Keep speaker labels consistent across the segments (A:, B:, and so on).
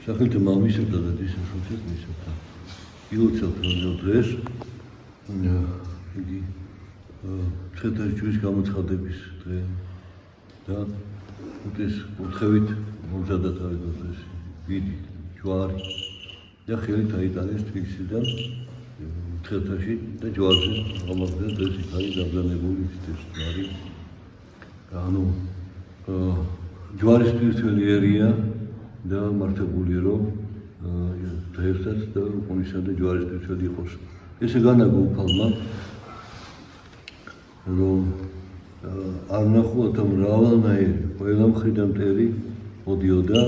A: სახელმწიფო მამისებდა და დისასოციაციას მისებდა. ილოცავთ რომ დღეს იგი ცხედარი ჯვრის გამოცხადების დღე და უთის კუთხევით მომზადდა თავის დღეს ვიდი ჯვარი და ხელით აიტანეს თბილისიდან ცხედარში და ჯვარზე გამაგდა დღეს იქ არის დაბრძანებული ეს ჯვარი ანუ ჯვარის პირველი ერია და მართებულია რომ დღესაც და უმისა და ჯვარის პირველი იყოს ესე განაგო უფალმა რომ არ ნახულობთ მრავალნაირი ყველა მხრიდან მტერი მოდიოდა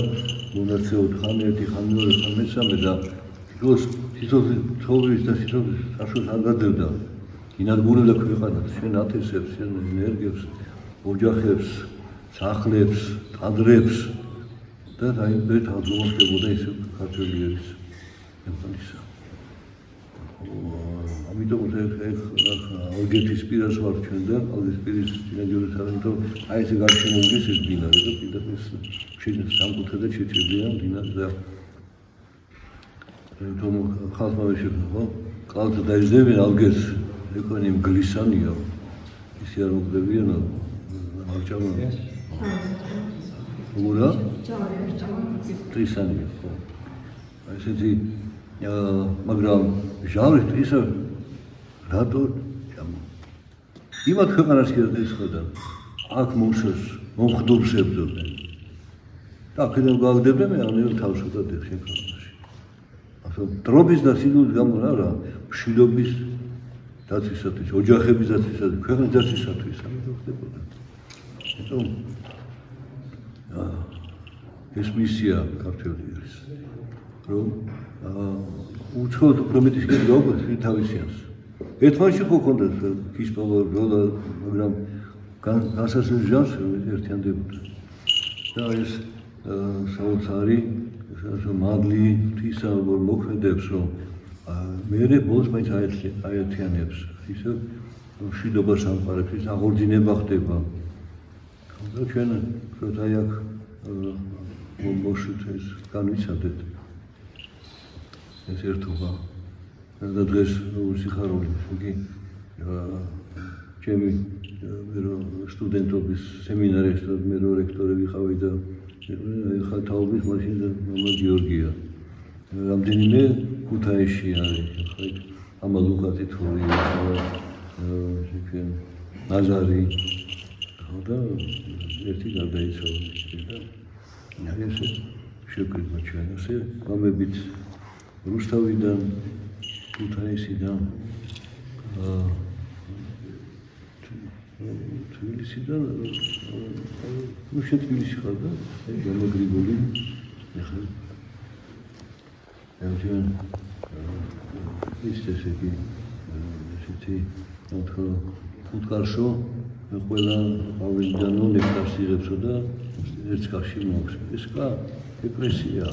A: მონაცემოდ ხან ერთი ხან მეორე ხან მესამე და სიცოცხლის ცხოვრების და სიცოცხლის საშუალებას არ გაძლევდა ინარგუნებდა ქვეყანას შენ ათესებს შენ ენერგიებს ოჯახებს სახლებს ტაძრებს და აი ერთ აღდგომასდებოდა ის ქართველი ერის ემპანისა ამიტომ ალგეთის პირას ვარ ჩვენ და ალგეთის პირის ძინაჯურის არამიტომ აი ესე გარშემოუდგეს ეს დინარე და პირდაპირ შეიძლება სამკუთხედად შეჭრილია დინარე და თუმ ხალხმა შეფერხო ხო კალთა დაიძებენ ალგეს ეკონი მგლისანია ისე არ მოგდებიან აღჭამა ურა ტრისანია ხო აი ესეთი მაგრამ ჟავრის ისე რატო იმათ ქვეყანას შეეძახდა აქ მოსეს მომხდურს ებრძოდნენ და აქედან გავაგდებდნენ მე ამერ თავს უდადებ შექმნაში ასე დრობის და სიდულის გამო არა მშვიდობის დაცვისათვის ოჯახების დაცვისათვის ქვეყნის დაცვისათვის ამიტომ ხდებოდა იმიტომ ეს მისია ქართველი არის რომ უცხოოდ უფრო მეტი შეგვიძლია გავუკვირდეთ თავისიანს ერთმანეთში ხო ქონდა ქისპავა როლა მაგრამ განსასწრებელ ჟანს ერთიანდებოდა და ეს საოცარი მადლი ღვთისა მოქმედებს რომ მერე ბოლოს მაინც აერთიანებს ისე მშვიდობას ამყარებს ის აღორძინება ხდება და ჩვენ ვთქვათ აი აქ მოშვით ეს განვიცადეთ ეს ერთობა და დღეს სიხარული იგი ჩემი სტუდენტობის სემინარიაში მე რექტორი ვიყავი და ხა თაობის მაშინ და მამა გიორგია რამდენიმე ქუთაისში არის ხა იქ ამა ლუკა თითოეული ჩვენ ნაზარი და ერთი გარდაიცვალა და ეს შეგვიძლია ჩვენ ასე მამებით რუსთავიდან ქუთაისიდან თბილისიდან ნუ შეთბილისში ხარ და გამოგრიგული ახლა ჩვენ ის ესეთი ესეთი თქო ფუტკარშო ყველა ავიდანო ნექტარს იღებსო და ერთ კაში მოაქვს ეს კა ეპრესია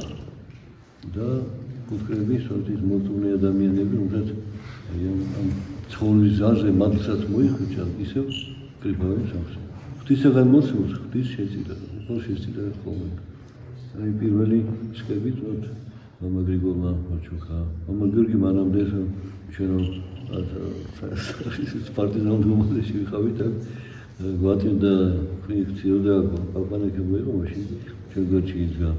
A: და ფუტკრების სოლის მოწუნე ადამიანები უმეტ ამ ცხოვრების ზარზე მადლსაც მოიხვიჭა ისევ კრიფავებს აქვს ღვთისაგან მოსულს ღვთის შეციდა უფრო შეციდა ხოლმე აი პირველი სკებით ვთქვათ მამა გრიგოლმა ვაჩუქა მამა გიორგი მანამდე ჩვენ პარტიზანულ მომენტში ვიყავით და გვატირდა ფრიქციოდა პაპანეკი მოიყო მაშინ ჩვენ გოჩი იძა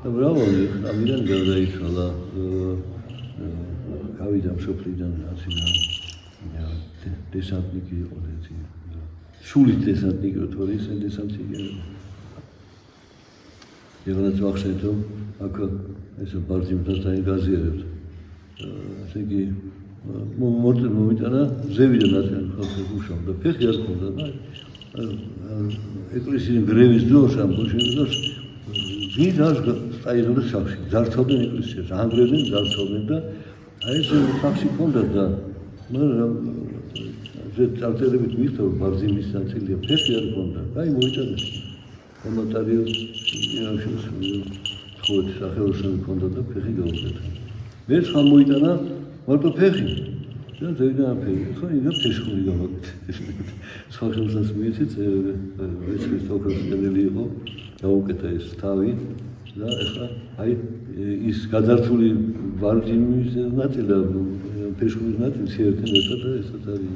A: და მრავალი ამიდან გარდაიცვალა გავიდა მსოფლიდან აციდან დესანტნიკი იყო ერთი სულის დესანტნიკი თორე ეს დესანტნიკი ევანაც ვახშენთ რომ აქ ეს ბარძიმთან გააზიარებთ ესე იგი მომიტანა ზევიდან აწენ ხალხი უშავდა ფეხი არ ქონდა და ეკლესიის გრევის დროს ამ ბოშენდოს ვიდას სტაილური სახში ძარცობდნენ ეკლესიას ანგრევდნენ ძარცობდნენ და აი ეს სახში ქონდა და მაგრამ წარწერებით მიხდა ბარძიმის ნაწილია ფეხი არ ქონდა აი მოიტანა კომენტარიო ხოთი სახელოსანი ქონდა და ფეხი გაუგეთა მე სხვა მოიტანა მარტო ფეხი და ზეგან ფეხი ხო იგა ფეხი გავაკეთე სხვა ხელსაც მიეცეთ ეს ქრისტოფორსკელი იყო გაუკეთა ეს თავი და ეხლა აი ის გაძარცული ვარჯინის ნაწილი და ფეშკულის ნაწილი ერთად და ესაც არის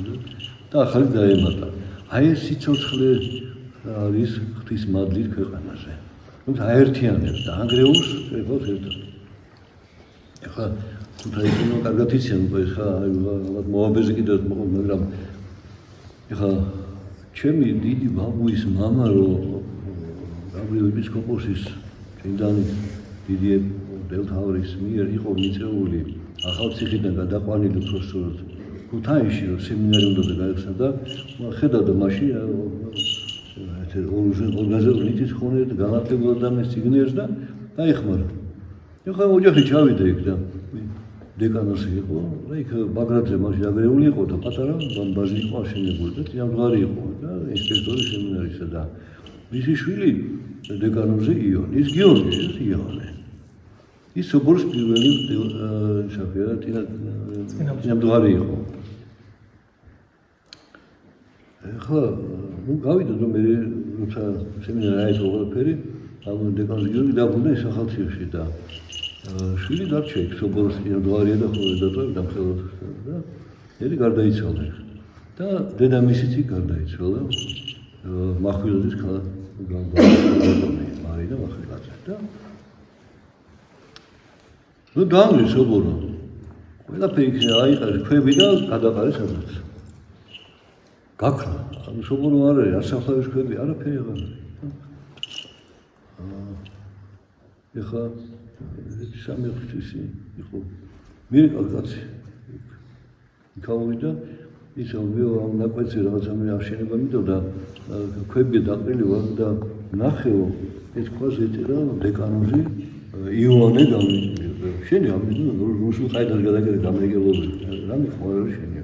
A: და ახალი დაემატა. აი ეს სიცოცხლე არის ღვთის მადლით ქვეყანაზე. თუმცა აერთიანებს და ანგრეულს შეგვიძლია ერთად. ეხლა თუნდაც კარგად იციან, ეხლა ალბათ მოაბეზე კიდევ მოყოლ, მაგრამ ეხლა ჩემი დიდი ბაბუის მამა რო გაბრიელ ეპისკოპოსის წმინდანი დიდი დელთავრის მიერ იყო მიწეული ახალციხიდან გადაყვანილი უпроსწორად ქუთაისში რომ სემინარი უნდა გაიხსნა და ხედავდა მაშინ ორგანზე ნიჭის ხონე და განათლებულად და მე სიგნიერს და დაიხმარა. ეხლა ოჯახი ჩავიდა იქ და დეკანოსი იყო, იქ ბაგრატზე მაშინ აგრეული იყო და პატარა ბაზი იყო აშენებული და წინამძღვარი იყო და ინსპექტორი სემინარისა და მისი შვილი დეკანოზე იონის გიორგი ეს იონე. ის სოფლის პირველი შაფერა წინამძღვარი იყო. ეხლა გავიდა რომ მე როცა სემინარი აიწყო ყველაფერი, ამ დეკანოზე გიორგი დაბრუნდა ის ახალციხეში და შვილი დარჩა იქ სოფლის წინამძღვარია და ხოლმე დატოვებდა ხელოსნობა და ერი გარდაიცვალა და დედამისიც იქ გარდაიცვალა მახვილაძის ქალაქ მარინა მახვილაძე და ნუ დაამრი სოფლო ყველაფერი იქ აიყარეს ქვები და გადაყარეს სადაც გაქრა ამ სოფლო არ არის ასახლების ქვები არაფერი აღარ არის ეხლა სამი ღვთისი იყო მირეკალ კაცი იქავიდა ის ამ ნაკვეთზე რაღაცა მე აშენება მიდოდა ქვები დაყრილი ვარ და ნახეო ეს ქვაზე ეწერა დეკანოზი იონე შენი ამის რუსულ ყაიდას გადაგერე დამეგელობი რამე ხوار შენია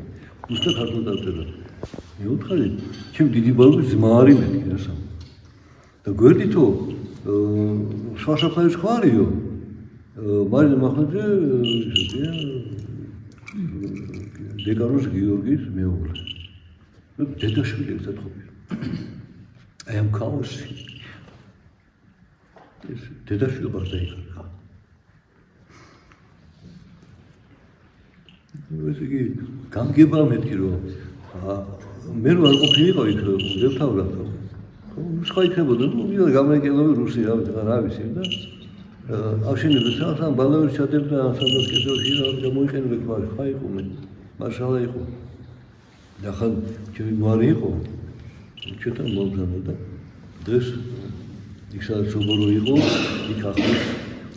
A: უბრალოდ ქართულ დავწერა მე უთხარი ჩემ დიდი ბალბის ძმა არის მეთქი რასა და გვერდითო შაშაფაის ხوارიო მარინა მახვილაძე ისეთია დეკანოს გიორგის მეუღლე. ნუ დედაშვილი ერთად ყოფილა. აი ამ ქაოსი. ეს დედაშვილი ბარდაიკა. ეს იგი გამგება მეთქი რომ მე რო არ ყოფილიყო იქ დელთავრად. სხვა იქნებოდა ნუ ვიღა გამეკელები რუსი რა ვიცი და აშენებდა სამ ბალავერს ჩადებდა სადაც კეთილში და მოიყენებდა გვარი ხა იყო მე მარშალა იყო და ხან ჩემი გვარი იყო ჩვენთან მოგზაურობდა და დღეს იქ სადაც სუბორო იყო იქ ახლა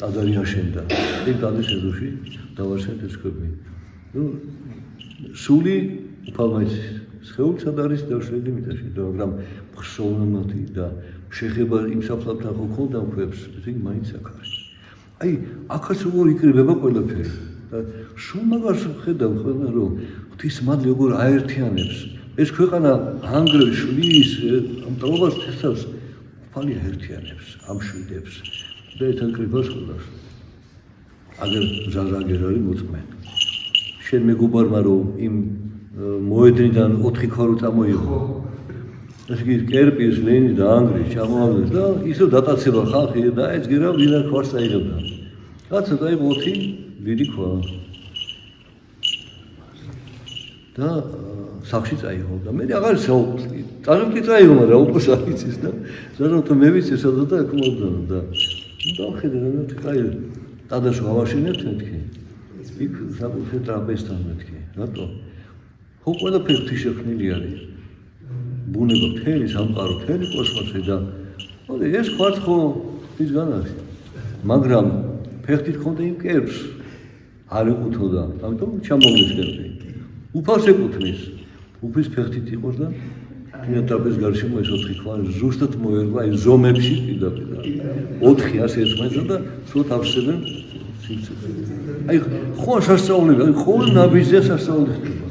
A: ტაძარი აშენდა იქ ტაძრის ეზოში დავაშენეთ ეს ქვები ნუ სული უფალმაის სხეულსა და არის დავშენდი მიტაში მაგრამ ხსოვნამათი და შეხება იმ საფლავთან ხო ქონდა ქვებს ისინი მაინც აქ არის აი აქაც როგორ იკრიბება ყველაფერი და სულ მაგას ხედავ ხოლმე რომ ღვთის მადლი როგორ აერთიანებს ეს ქვეყანა ანგრევს შლის ამ ტოვას თესავს უფალი აერთიანებს ამშვიდებს და ერთად კრიბას ყველას აგერ ზარაგერ არის მოწმე შენ მეგობარმა რომ იმ მოედნიდან 4 ქარო წამოიღო ეს კი კერპის ლენი და ანგრი ჩამოაგდეს და ისო დატაცება ხალხი და ეს გერა ვინა ქვას აიღებდა რაცა დაიღო 4 დიდი ქვა და სახში წაიღო და მე აღარ საუბრობდი წარუმტი წაიღო მაგრამ უკვე საიცის და ზაროთო მე ვიცი სადაც და აქ მოვდანა და დავხედე რა თქვი ტადას გავაშენებთ მეთქი იქ საკუთარ ტრაპეზთან მეთქი რატო ხო ყველაფერი ღვთისშექმნილი არის ბუნება მთელი სამყარო მთელი კოსმოსი და მოდი ეს ქვაც ხო ღვთისგან არის მაგრამ ფეხით ხონდა იმ კერპს არ ეკუთოდა ამიტომ ჩამოვლის კერპი უფალს ეკუთვნის უფლის ფეხით იყოს და თუნდაც ტრაპეზ გარშემო ეს 4 ქვა ზუსტად მოერგვა აი ზომებში პირდაპირ 4 ასე ერთმანეთს და სულ თავსებენ აი ხო სასწაული აი ხო ნაბიჯზე სასწაული ხდება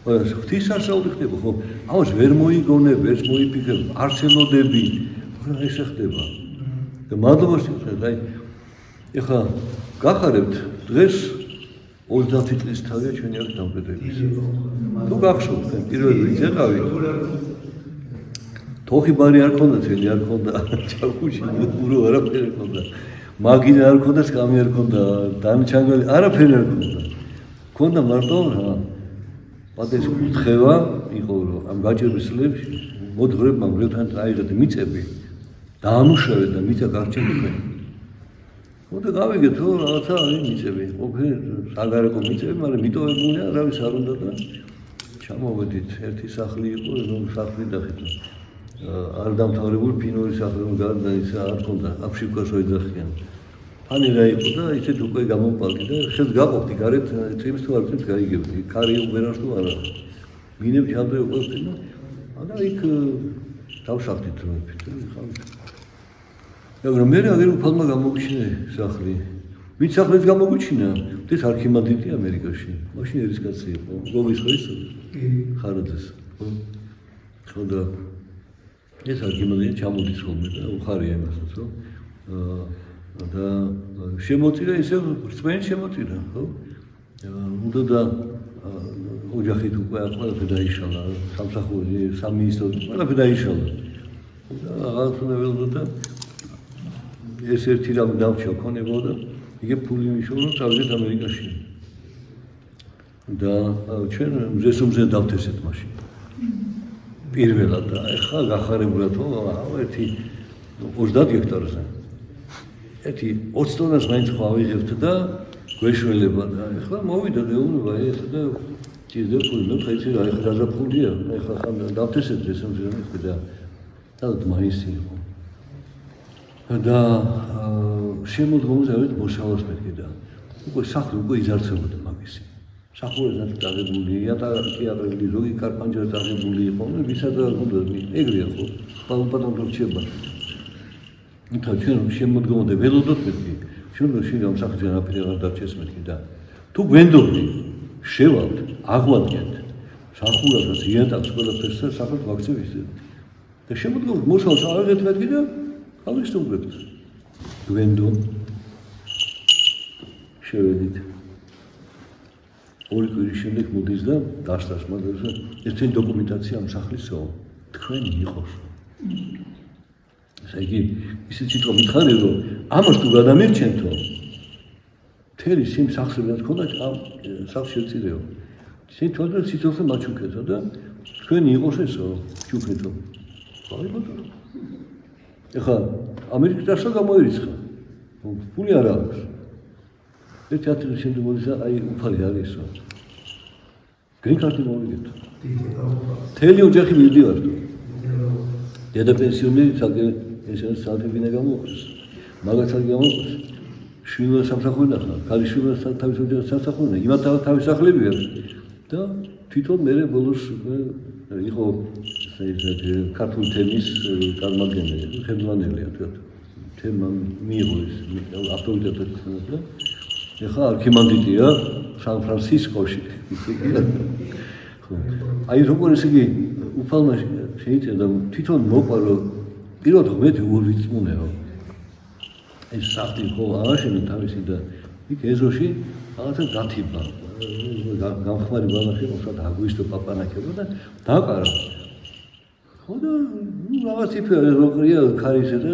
A: ღვთის სასწაული ხდება ხო ამას ვერ მოიგონებ ეს მოიფიქრებ არც ელოდები ესე ხდება და მადლობა შევხედე აი ეხლა გახარებთ დღეს 30 წლის თავია ჩვენი აქ დამკვიდრების თუ გახსოვთ პირველ რიგს ეყავი თოხი ბარი არ ქონდა წელი არ ქონდა ჩაკუჩი ურო არაფერი ქონდა მაგინა არ ქონდა, სკამი არ ქონდა, დანჩანგალი არაფერი არ ქონდა. ქონდა მარტო რა. პატეს კუთხევა იყო რომ ამ გაჭირვის წლებში მოძღვრებმა მრევთან აიღეთ მიწები დაამუშავეთ და მიწა გარჩევდნენ. მოდა გავიგეთ რომ რაღაცა არის მიწები, ყოფილი საგარეო მიწები, მაგრამ მიტოვებულია, არავის არ უნდა და ჩამოვედით. ერთი სახლი იყო, რომ სახლი დახით. არ დამთავრებული ფინური სახლი რომ გადაიცა არ ქონდა, აფშიფკას ოეძახიან. ფანერა იყო და ისეთ უკვე გამომპალდი და ხელს გაყოფდი გარეთ წიმს თუ არ წიმს გაიგებდი. ქარი უღერას თუ არა. მინები ჩამდე უყევდი და და იქ დავშახდით რომ ფიქრი ხარ. მაგრამ მე აგერ უფალმა გამოგვიჩინა სახლი. ვით სახლიც გამოგვიჩინა? ეს არქიმანდიტი ამერიკაში. მაშინ ერის კაცი იყო. გოგის ხო ის? ხარაძეს. ხო და ეს არქიმანდიტი ჩამოდის ხოლმე და უხარია იმასაც რომ და შემოწირა ისე რწმენით შემოწირა, ხო? უნდა და ოჯახით უკვე ყველაფერი დაიშალა, სამსახური, სამინისტრო, ყველაფერი დაიშალა. და რაღაც უნდა ველოდო და ეს ერთი რამ დავჭა ქონებო და იგე ფული მიშოვნა წავიდეთ ამერიკაში. და ჩვენ მზესუმზე დავთესეთ მაშინ. პირველად და ეხლა გახარებულად ერთი 30 ჰექტარზე. ერთი 20 ტონას მაინც ხო ავიღებთ და გვეშველება და ეხლა მოვიდა მეუბნება ეს და ჭირდა ფული მე ხეიცი რა ეხლა გაზაფხულია ეხლა ხან დავთესეთ ზესუმზე და მაისი იყო. და შემოდგომაზე მოსავალს მეთქი და უკვე სახლი უკვე იზარცებოდა მაგისი. სახურებად დაგებული, იატაკი აღებული, ზოგი კარპანჯა დაღებული იყო, ვისაც არ უნდა ეგრეა ხო? პატონ რჩება. ითო ჩვენ შემოდგომაზე ველოდოთ მეთქი. ჩვენ შენ ამ სახლზე არაფერი არ დარჩეს მეთქი და თუ გვენდობდი შევალთ, აღვადგენთ. სახურებად იატაკს ყველაფერს და სახლს ვაქცევით. და შემოდგომაზე მოსავალს აღეთ მეთქი და ავისტუმრებთ. გვენდო შევედით. ორი კვირის შემდეგ მოდის და დასწრას მაგაზე ერთი დოკუმენტაცია ამ სახლისო თქვენი იყოს. ესე იგი ისე სიტყვა მითხარი რომ ამას თუ გადამირჩენთო მთელი სიმ სახსრებად ქონდა ამ სახლში ეწირეო. სიტყვა სიცოცხლე მაჩუქეთო და თქვენი იყოს ესო ჩუქეთო. გაიგოთ? ეხლა ამერიკის დასა გამოირიცხა. ფული არ აქვს. ერთი 10 წლის შემდეგ მოდისა აი უფალი არისო. გრინკარტი მოვიგეთ. მთელი ოჯახი მივდივართ. დედა პენსიონერი საკე ეს საათებინა გამოყოს. მაგასაც გამოყოს. შვილო სამსახური ნახა. ქალი შვილო თავის ოჯახის სამსახური. იმათ თავის სახლებია. და თვითონ მე ბოლოს იყო ესე ქართული თემის წარმომადგენელი, ხელმძღვანელია თქო. თემა მიიღო ეს ავტორიტეტად და ეხლა არქიმანდიტია სან-ფრანცისკოში. ხო. აი როგორ ესე იგი უფალმა შეიძლება თვითონ მოყარო პირველად ღმერთი ურვიწმუნეო. ეს საფტი ხო აღაშენა თავისი და იქ ეზოში რაღაცა გათიბა. გამხმარი ბალახი მოსად აგვისტო პაპანაკებო და დაკარა. ხო და რაღაც იფერა როყრია ქარისე და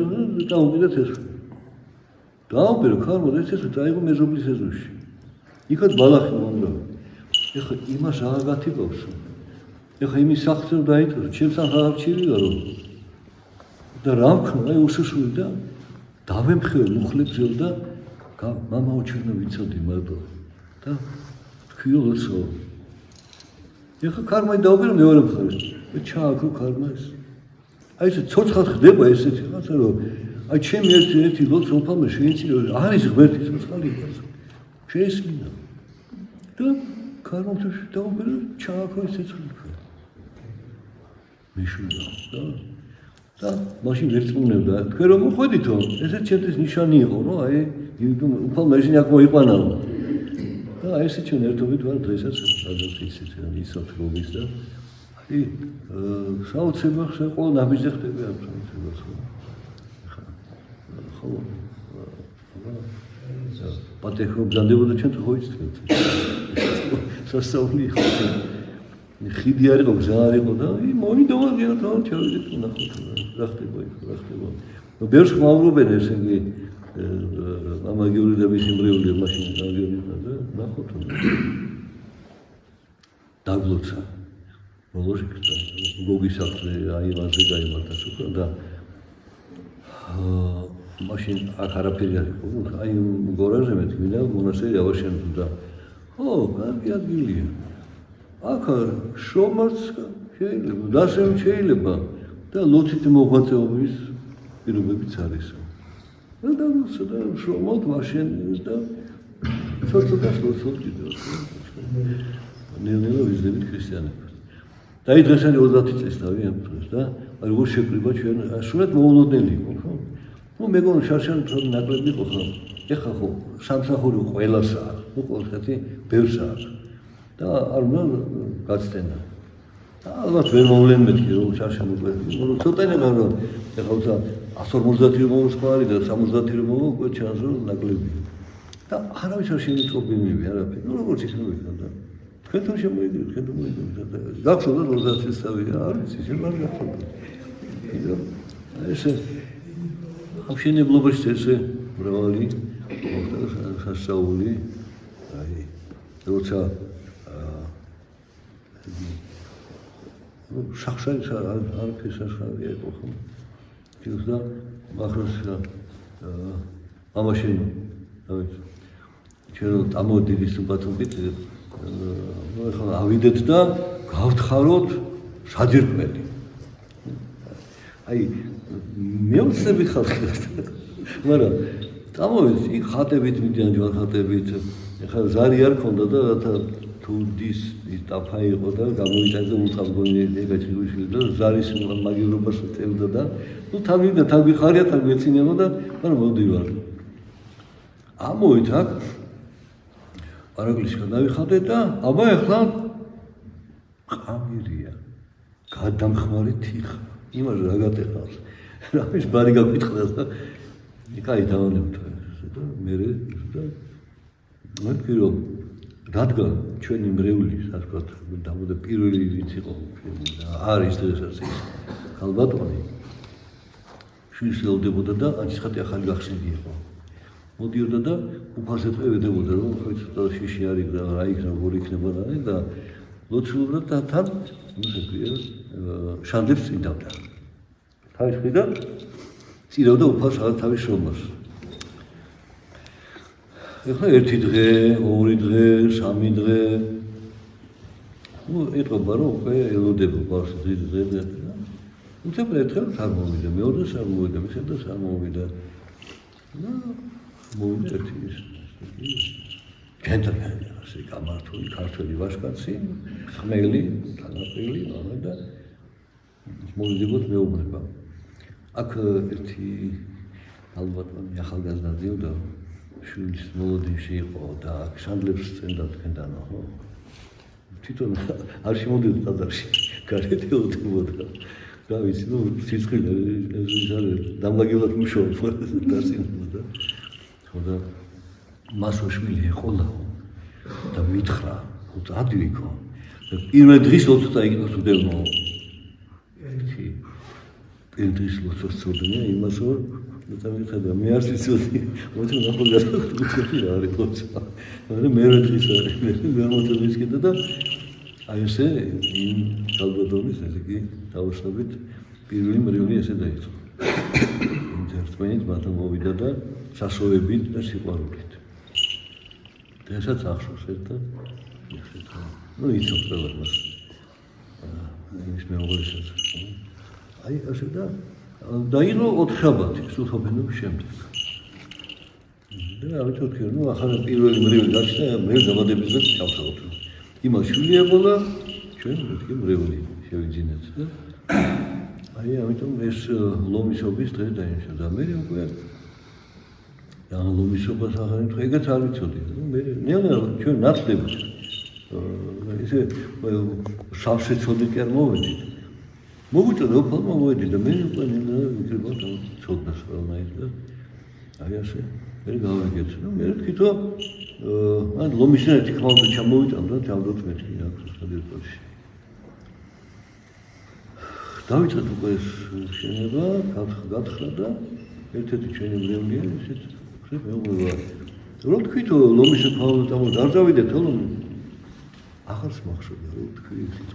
A: დაუყიდეთ ეს. დაუპირო ქარმო ეს დაიღო მეზობლის ეზოში. იქაც ბალახი მომდა. ეხლა იმას აღარ გათიბავს. ეხლა იმის სახლზე დაიწო, ჩემს აღარ ჩივიარო. და რა ვქნა, აი უსუსული და დავემხეო მუხლებზე და მამაო ჩვენო ვიცოდი მარტო. და ქიოლოცო. ეხლა ქარმა დაუპირო მეორე მხარეს. ჩააქრო ქარმა ეს. აი ეს ცოცხლად ხდება ესეთი რაღაცა რომ აი ჩემი ერთი ლოცვა უფალმა შეინცირო არის ღმერთი ცოცხალი იყოს. შეესმინა. და ქარმა დაუპირო ჩააქრო ეს ცოცხალი. მიშულა და მაშინ ვერწმუნებდა. თქვენ რომ მოხვედითო, ესეც ჩემთვის ნიშანი იყო, რომ აი უფალმა ისინი აქ მოიყვანაო. და აი ესე ჩვენ ერთობით ვარ დღესაც სადაც ისეთ ისოთ რობის და აი საოცრება ყველა ნაბიჯზე ხდება ამ საოცრებას ხო. ხო. პატექრო ბზანდებოდა ჩვენ ხო იცით. სასწაული ხო. ხიდი არ იყო, გზა არ იყო და მოვიდომა გიათან ჩავიდეთ ნახოთ რა ხდება იქ, რა ხდება. ნუ ბევრს ხმაურობენ ესე იგი მაგიური და მისი მრევლია მაშინ მაგიური და ნახოთ დაგლოცა ბოლოს გოგის ახლე აივანზე გაიმართა სულ და მაშინ აქ არაფერი არ იყო აი გორაზე მე თვითონ მონასტერი ავაშენებდა და ხო კარგი ადგილია აქ შრომაც შეიძლება დასემ შეიძლება და ლოცით მოღვაწეობის პირობებიც არის და დაგლოცა და შრომოთ მაშინ და ცოტა ლოცობდი ნელ-ნელა ვიზდებით ქრისტიანობას და აი დღეს არის 30 წლის თავი ამ დროს და აი როგორ შეკრიბა ჩვენ სულად მოულოდნელი იყო ხო ну მეგონა შარშან თორე ნაკლები იყო ხო ეხა ხო სამსახური ყველას აქვს ну ყოველთვის ბევრს აქვს და არ უნდა გაცდენა და ალბათ ვერ მოვლენ მეთქი რომ შარშან უკვე ცოტაინებან რომ ეხა უცა 150 რომოს ხარი და 70 რომო უკვე ჩანს რომ ნაკლები და არავის არ შემიწყობინები არაფერი ну როგორც ისე მოვიდა თქვენ თუ შემოიგდეთ თქვენ თუ მოიგდეთ გახსოვდა 30 წლის თავი არის ისე არ გახსოვდა ესე ამშენებლობაში ესე მრავალი სასწაული აი როცა შახშაი არ ფესაშხავი იყო ხო და მახროს ამაშენ დავით ჩვენ დამოდიდი სუბათობით ახლა ავიდეთ და გავთხაროთ საძირკველი აი მეოცები ხალხი მაგრამ წამოვეც იქ ხატებით მიდიან ჯვარხატებით ეხლა ზარი არ ქონდა და რათა თურდის ტაფა იყო და გამოიტანე უწყაბგონი ეგაჩიგვიშვილი და ზარის მაგივრობას წევდა და ну თავი ხარია თავი ეცინებოდა და მაგრამ მოდივარ ამოით აქ არაგლისგან დავიხადე და აბა ეხლა ყამირია გადამხმარი თიხა იმას რა გატეხავს რამის ბარი გაკითხდა და იკაი დავანებთ და მე და მეთქი რომ რადგან ჩვენი მრევლის ასე ვთქვათ დამოდა პირველი ვინც იყო არის დღესაც ის ქალბატონი შვილსელდებოდა და აჩხატი ახალი გახსნილი იყო მოდიოდა და უფასე წევედებოდა რომ ხო ცოტა შიში არის და რა იქნება როგორ იქნება და ლოცულობდა და თან ისე ქვია შანდებს წინდავდა თავის მხრიდან წირავდა უფალს თავის შრომას ეხლა ერთი დღე, ორი დღე, სამი დღე ну ეტყობა რომ უკვე ელოდება ბავშვს დღე და უცებ ერთხელ არ მოვიდა მეორე არ მოვიდა მესამე არ მოვიდა და მოვიდა ერთი გენდერმენი ასე გამართული ქართველი ვაჟკაცი ხმელი თანაფრილი და მოვიდებოდ მეუბნება აქ ერთი ალბათონი ახალგაზრდა დიოდა შვილის მოლოდინში იყო და შანდლებს წენდა თქვენდანო ხო თვითონ არ შემოდიოდა ტაძარში გარეთ ელოდებოდა და ვიცი ნუ სიცხილე დამლაგებლად მუშაობს დასინდა ხო და მასო შვილი ეყოლა და მითხრა უწადვიქო და პირველ დღის ლოცვა იგნოს უდევნო ერთი პირველ დღის ლოცვას წოდნია იმას რომ და მიხედა მე არ ვიცოდი მოდი ნახოთ გასაგები რა არის ლოცვა მაგრამ მე რა დღის არის მე მოწოდეს კიდე და აი ესე იმ სალვადორის ესე კი დავუშვებით პირველი მრევლი ესე დაიწყო ინტერტვენით მათო მოვიდა და სასოვებით და სიყვარულით დღესაც ახსოვს ერთად ну იცოდნენ ყველას მას ის მეუღლესაც აი ასე და დაიღო 4 შაბათი სულთოფენობის შემდეგ და ავიტოთ კი ну ახლა პირველი მრევლი გაჩნდა მე დაბადების დღეს ჩავსაუბრე იმას შვილი ეყოლა ჩვენ მეთქი მრევლი შევიძინეთ და აი ამიტომ ეს ლომისობის დღე დაინიშნა და მე უკვე და ლომისობას ახალი დღე ეგეც არ ვიცოდი მე ნელა ჩვენ ნაცდებით ისე სავსე ცოდი კი არ მოვედით მოგუწოდა უფალ მოვედი და მე უკვე ნელა ვიქრება და ცოდნას ყველნაირ და აი ასე მე გავიგეთ ნუ მე ვთქვითო ან ლომისნაირ თქმა უნდა ჩამოვიტანდა თავდოთ მეთქი აქ სადირკოში დავიწყეთ უკვე ეს შენება გათხრა და ერთ-ერთი ჩვენი მრევლია ისეთ მეუბნება რომ თქვით ლომის ფაუნა არ დავიდეთ ლომი ახალს მახსოვდა რომ თქვით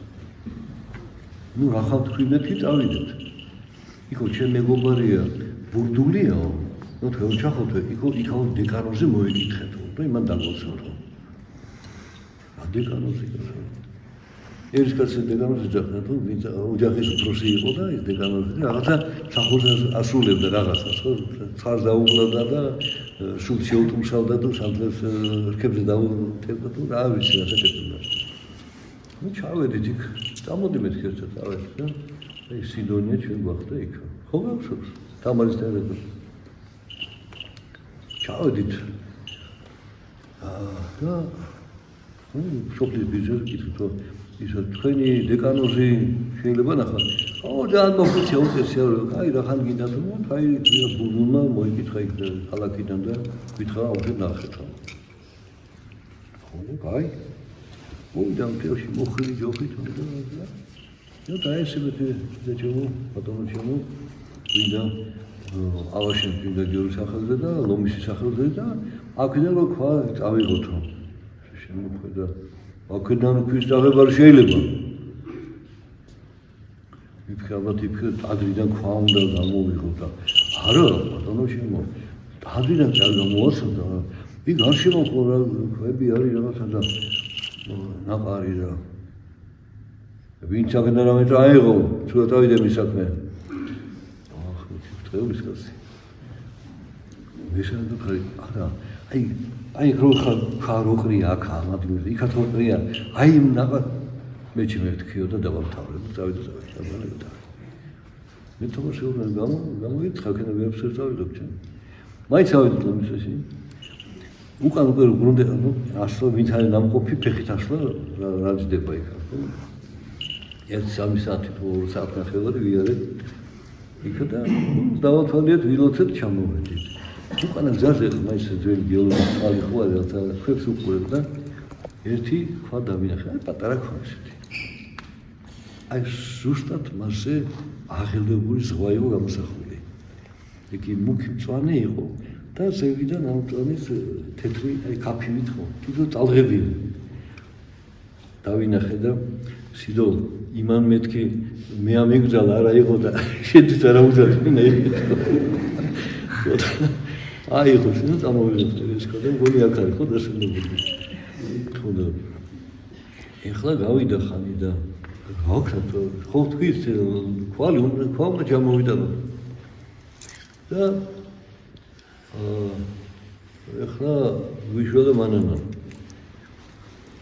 A: ნუ ახალ თქვით კი წავიდეთ იქო ჩემ მეგობარია ბურდულიაო ნუ თქვენ ჩახოთ იქო დეკანოზე მოეკითხეთ და იმან დაგოცნო დეკანოზე ერის კაცი დეკანოზე ჯახნა თუ ვინც ოჯახის უფროსი იყო და ეს დეკანოზე რაღაცა სახურს ასრულებდა რაღაცას ხო ცხარს დაუყლავდა და სულ შეუთუმშავდა და სადღაც რქებზე დაუტევდა თუ რა ვიცი რა შეკეთდა ნუ ჩავედით იქ წამოდიმეთ ერთად წავედით და აი სიდონია ჩვენ გვახდა იქ ხო გავსურს თამარის თერება ჩავედით და სოფლის ბიძას კითხო ისო თქვენი დეკანოზი შეიძლება ნახოთ ო ძალიან მოხუცია უწესია რომ აი რა ხან გინდა თუ აი ბულუმა მოიკითხა იქ ქალაქიდან და გითხრა აუჯერ ნახეთ ხო აი მოიდა მტევში მოხრი ჯოხი თუ და დაესებეთ ძეჭო ბატონო ჩემო ვინდა ავაშენ ვინდა გიორის სახელზე და ლომის სახელზე და აქედან რო ქვა წავიღოთო შემოხვდა აქედან ქვის დაღება შეიძლება ვიფიქრებთ იქ ადრიდან ქვა უნდა გამოვიღოთ და არა ბატონო შემო ადრიდან წარმოვასწრა იქ არ შემოხო რა ქვები არის რაღაცა და ნაყარი რა ვინც აქედან რამე წაიღო თუ დავიდე მის საქმე ახ მეთქეულის კაცი ვეშენდო ხარი არა აი რო ხაროყრია აქ ამადგილზე იქაც როყრია აი ნაყა მეჩი მეთქიო და დავამთავრებ წავიდე მე თვითონ შეუძლია გამოვიცხა ქენა ვერაფერს წავიდე ჩვენ მაინც ავიდეთ ლომისში უკან უკვე გრუნდე ასო ვინც არის ნამყოფი ფეხით ასლა რა ჯდება იქ ხო 1 საათი თუ 2 საათი ნახევარი ვიარეთ იქ და დავათვალეთ ვილოცეთ ჩამოვედით უკანა გზაზე მაინც ძველი გეოლოგიის წყალი ხო არის რათა ქვებს უყურებ და ერთი ქვა დავინახე აი პატარა ქვა ისეთი აი ზუსტად მასზე აღელვებული ზღვა იყო გამოსახული იგი მუქი მწვანე იყო და ზევიდან ამ მწვანეს თეთრი აი კაფივით ხო კიდევ ტალღები დავინახე და სიდო იმან მეთქი მე ამიგზალა არა იყო და შედის არა უძალ აი ხო შენ წამოვიღეთ ეს კოდე მგონი აქ არის ხო დასრულებული ხო და ეხლა გავიდა ხანი და გავხსნათ ხო თქვით ქვალი უნდა ჩამოვიდანო და ეხლა ვიშველა მანანა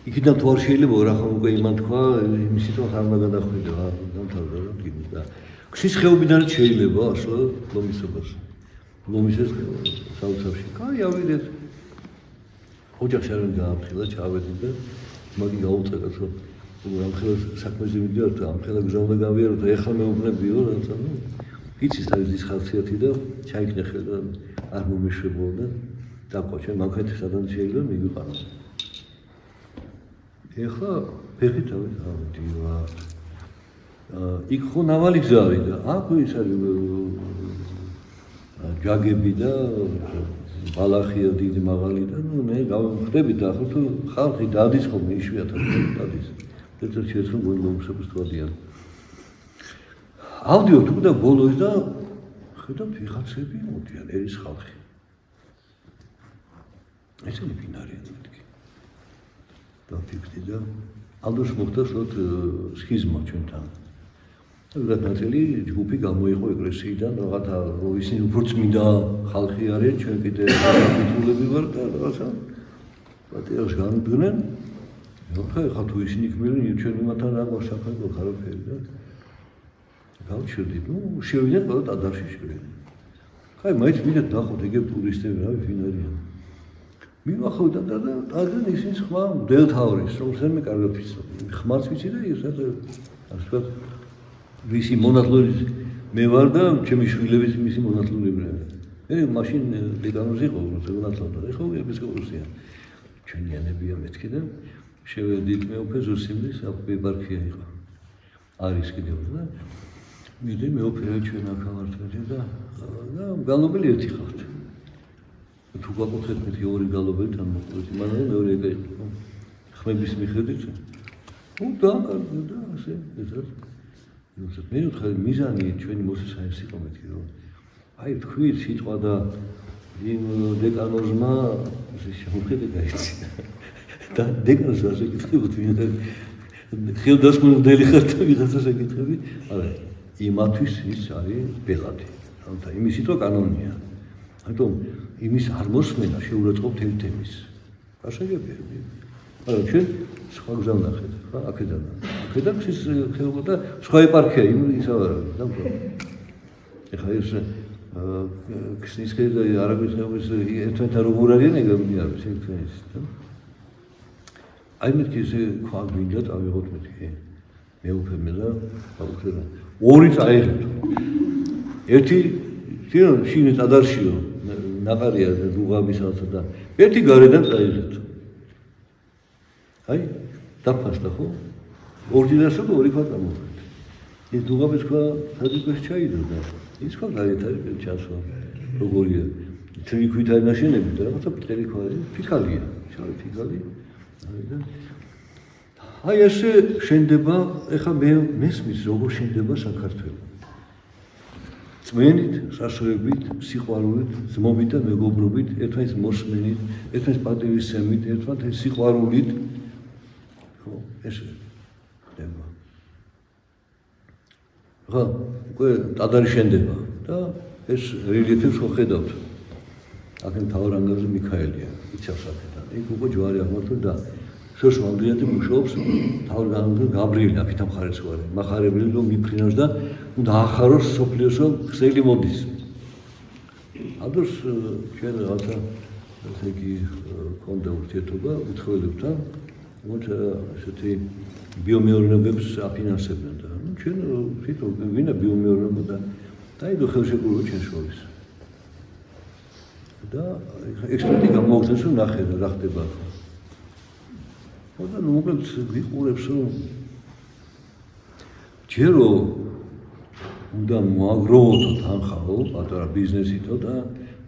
A: იქიდან თუ არ შეიძლება რა ხომ უკვე იმან თქვა იმისი თუ არ უნდა გადახვიდე რა დამთავრდა რა გიგო და ქსის ხეობიდან შეიძლება ასო ლომისობას ლომისეს საუცხოში კაი ავიდეთ ოჯახში არ გააფრთხილა ჩავედით და მაგი გაუწევთ რომ ამხელა საქმეზე მიდიოთ ამხელა გზა უნდა გავიაროთ ეხლა მეუბნებიო რაცა ნუ იცის თავის ხალხიათი და ჩაიქნე ხელა არ მომეშვებოდა დაყოჩენ მაგათი სადან შეიძლება მივიყარო ეხლა ფეხით ავიდივა იქ ხო ნავალი გზა არის და აქ ის არის ჯაგები და ბალახია დიდი მაღალი და ნუ მე გავხდები და ხო თუ ხალხი დადის ხოლმე იშვიათად დადის ერთ-ერთ შეეცვლო გონლომსებს თვადიან ავდიოთ უკვე ბოლოს და ხედავთ ვიღაცები მოდიან ერის ხალხი ესენი ფინარიან მეთქი დავფიქრდი და ალბათ მოხდა სულ სქიზმა ჩვენთან ვიღაც ნაწილი ჯგუფი გამოიყო ეკლესიიდან რაღაცა რომ ისინი უფრო წმინდა ხალხი არიან ჩვენ კიდე მიტულები ვარ და რაღაცა პატრიარქს განუდგნენ ხა თუ ისინი ქმნიან ჩვენ იმათან რა გვასახალო ხარაფერი და გავჩერდით ნუ შევიდეთ ყველა ტაძარში შევიდეთ ხაი მაინც მიდეთ ნახოთ ეგ ტურისტები რა ვინ არიან მივახავდა და ტაძარიდან ისინი ხმა მდელთავრის რომ სერმე კარგად ვიცნობ ხმარს ვიცი და ის ასე ვთქვათ ვისი მონათლული მე ვარ და ჩემი შვილების მისი მონათლულები მე მაშინ დეკანოზი იყო როცა მონათლობდა ეხლა ეპისკოპოსია ჩვენიანებია მეთქი და შევედით მე უკვე ზუსიმის ეპარქია იყო არის კიდევ და მიდე მე უკვე ჩვენ აქ ვართ და გალობელი ერთი ხალხი თუ გაყუთხეთ მეთქი ორი გალობებით ან მოკლედ იმანაა მეორე ეგა იყო ხმების მიხედვით და ასე ესაა მე ვთქვი მიზანი ჩვენი მოსასაინს იყო მეთქი რომ აი თქვი სიტყვა და იმ დეკანოზმა ისე შემოხედე გაიცი და დეკანოზ ასე კითხებთ ხელდასმული ხარ და ვიღაცას ეკითხები არა იმათვის ის არის ბელადი ანუ იმის სიტყვა კანონია ამიტომ იმის არ მოსმენა შეურაცხყოფთ ერთ თემის გასაგებია არა ჩვენ სხვა გზა ვნახეთ ხა აქედან ის ხელობა და სხვა ეპარქია ისა და ეხლა ეს ქსნის და არაბის ხეობის ერთმანეთთან როგორ არიან ეგ არის ერთმანეთის აი მეთქი ესე ქვა გვინდა წავიღოთ მეთქი მეუფემე და აუხრა ორი წაიღეთ ერთი შინით ადარშიო ნაყარია დუღაბისათა და ერთი გარედან წაიღეთ აი დაფასდა ხო ორდინასო და ორი ქვა წამოვიდეთ ეს დუღაბის ქვა სადიკვეს ჩაიდო და ის ქვა გარეთ არის ჩასვა როგორია თრი ქვით არის ნაშენები და რაღაცა ბრტყელი ქვა არის ფიქალია შავი ფიქალი აი ესე შენდება ეხა მე მესმის როგორ შენდება საქართველო წმენით, საშუალებით, სიყვარულით, ძმობით და მეგობრობით, ერთმანეთის მოსმენით, ერთმანეთის პატივისცემით, ერთმანეთის სიყვარულით. ხო, ესე ხდება. ხო, უკვე ტადარი შენდება და ეს რელიეფებს ხო ხედავთ. აქ მთავარ ანგარზე მიქაელია, იცავს აქედან. იქ უკვე ჯვარი აღმართულ და შორს მანდრიატი მუშაობს თავი გაბრიელი აქეთა მხარესვარი მახარებელი რომ მიფრინოს და უნდა ახაროს სოფლიოსო ხსელი მოდის ადროს ჩვენ რაღაცა ესე იგი ქონდა ურთიერთობა უცხოელებთან მოც ესეთი ბიომეურნეობებს აფინანსებდნენ და ჩვენ თვითონ ვინა ბიომეურნეობა და დაიდო ხელშეკრულება ჩვენ შორის და ექსპერტი გამოგზავნეს რომ ნახე რა ხდება და ნუ მოკლედ ვიყურებს რომ ჯერო უნდა მოაგროვოთ თანხაო პატარა ბიზნესითო და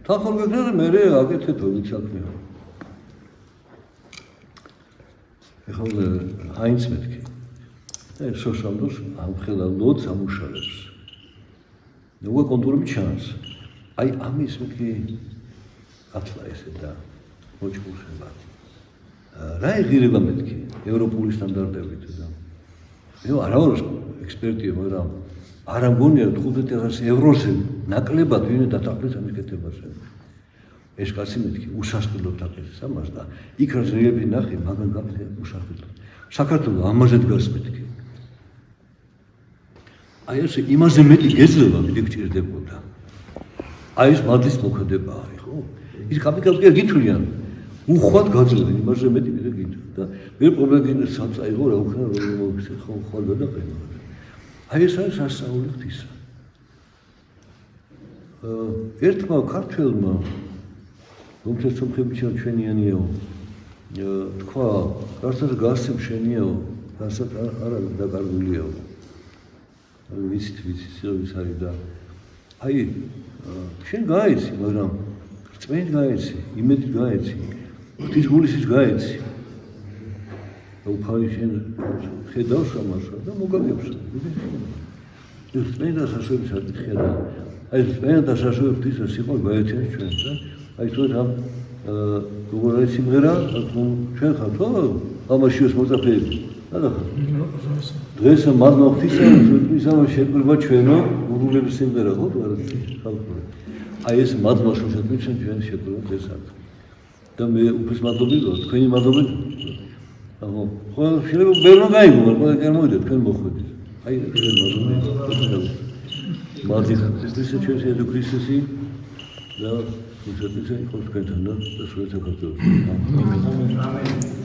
A: თანხაო გეკნა და მე აკეთეთო ვით საქმეა ეხლა ჰაინც მეთქი და ეს სოციალურს ამხელა ლოდს ამუშავებს ნუ კონტროლი ჩანს აი ამის მეთქი ათლა ესე და მოჭმუშება რა იღირება მეთქი ევროპული სტანდარტებით და მე არა ვარ ექსპერტია მაგრამ არ ამგონია 50000 ევროზე ნაკლებად ვინმე დათანხმდეს ამის კეთებაზე ეს კაცი მეთქი უსასყიდლოდ აკეთებს ამას და იქ რაც რელიეფი ნახე მაგან გაფრთხილ უსასყიდლოდ საქართველოს ამაზე დგას მეთქი აი ეს იმაზე მეტი გეძლება მიდი გჭირდებოდა აი ეს მადლის მოქმედება არის ხო ის კაპიტალია გითვლიან უხვად გაძლევენ იმაზე მეტი მე გინდა და მე პრობლემა გინდა საწაიღო რა უქნა რომ მოვიქცე ხო ხვალ გადაყენა აი ეს არის სასწაული ღვთისა ერთმა ქართველმა რომთეს სამხებიჩა ჩვენიანიაო თქვა რასაც გასცემ შენიაო რასაც არა დაკარგულიაო ვიცით ის არის და აი შენ გაიცი მაგრამ წმენით გაიცი იმედით გაიცი ღვთის გულისით გაიცი უფალი შენ ხედავს ამას და მოგაგებს ეს წმენდა სასწაულის აკითხია და აი წმენდა სასწაულის სიყვარული გაეცემა ჩვენ და აი თუ ამ როგორ არის სიმღერა ჩვენ ხართ ხო ამაშიოს მოწაფეები არა დღეს მადლობა ღვთისა ისაა შეგვიძლია ჩვენო ურულების სიმღერა ხო თუ არა ხალხური აი ეს მადლობა შეგვიძლია ჩვენ შეგვიძლია ეს აქ და მე უფლის მადლობი ვარ თქვენი მადლობი აჰო ხო შეიძლება ბერნო გაიგო მაგრამ კერ მოვიდეთ თქვენ მოხვედით აი ეს მადლობი მადლი ჩვენ შეძო ქრისტესი და უცებიცა იყოს თქვენთან და სულ საქართველოს ამენ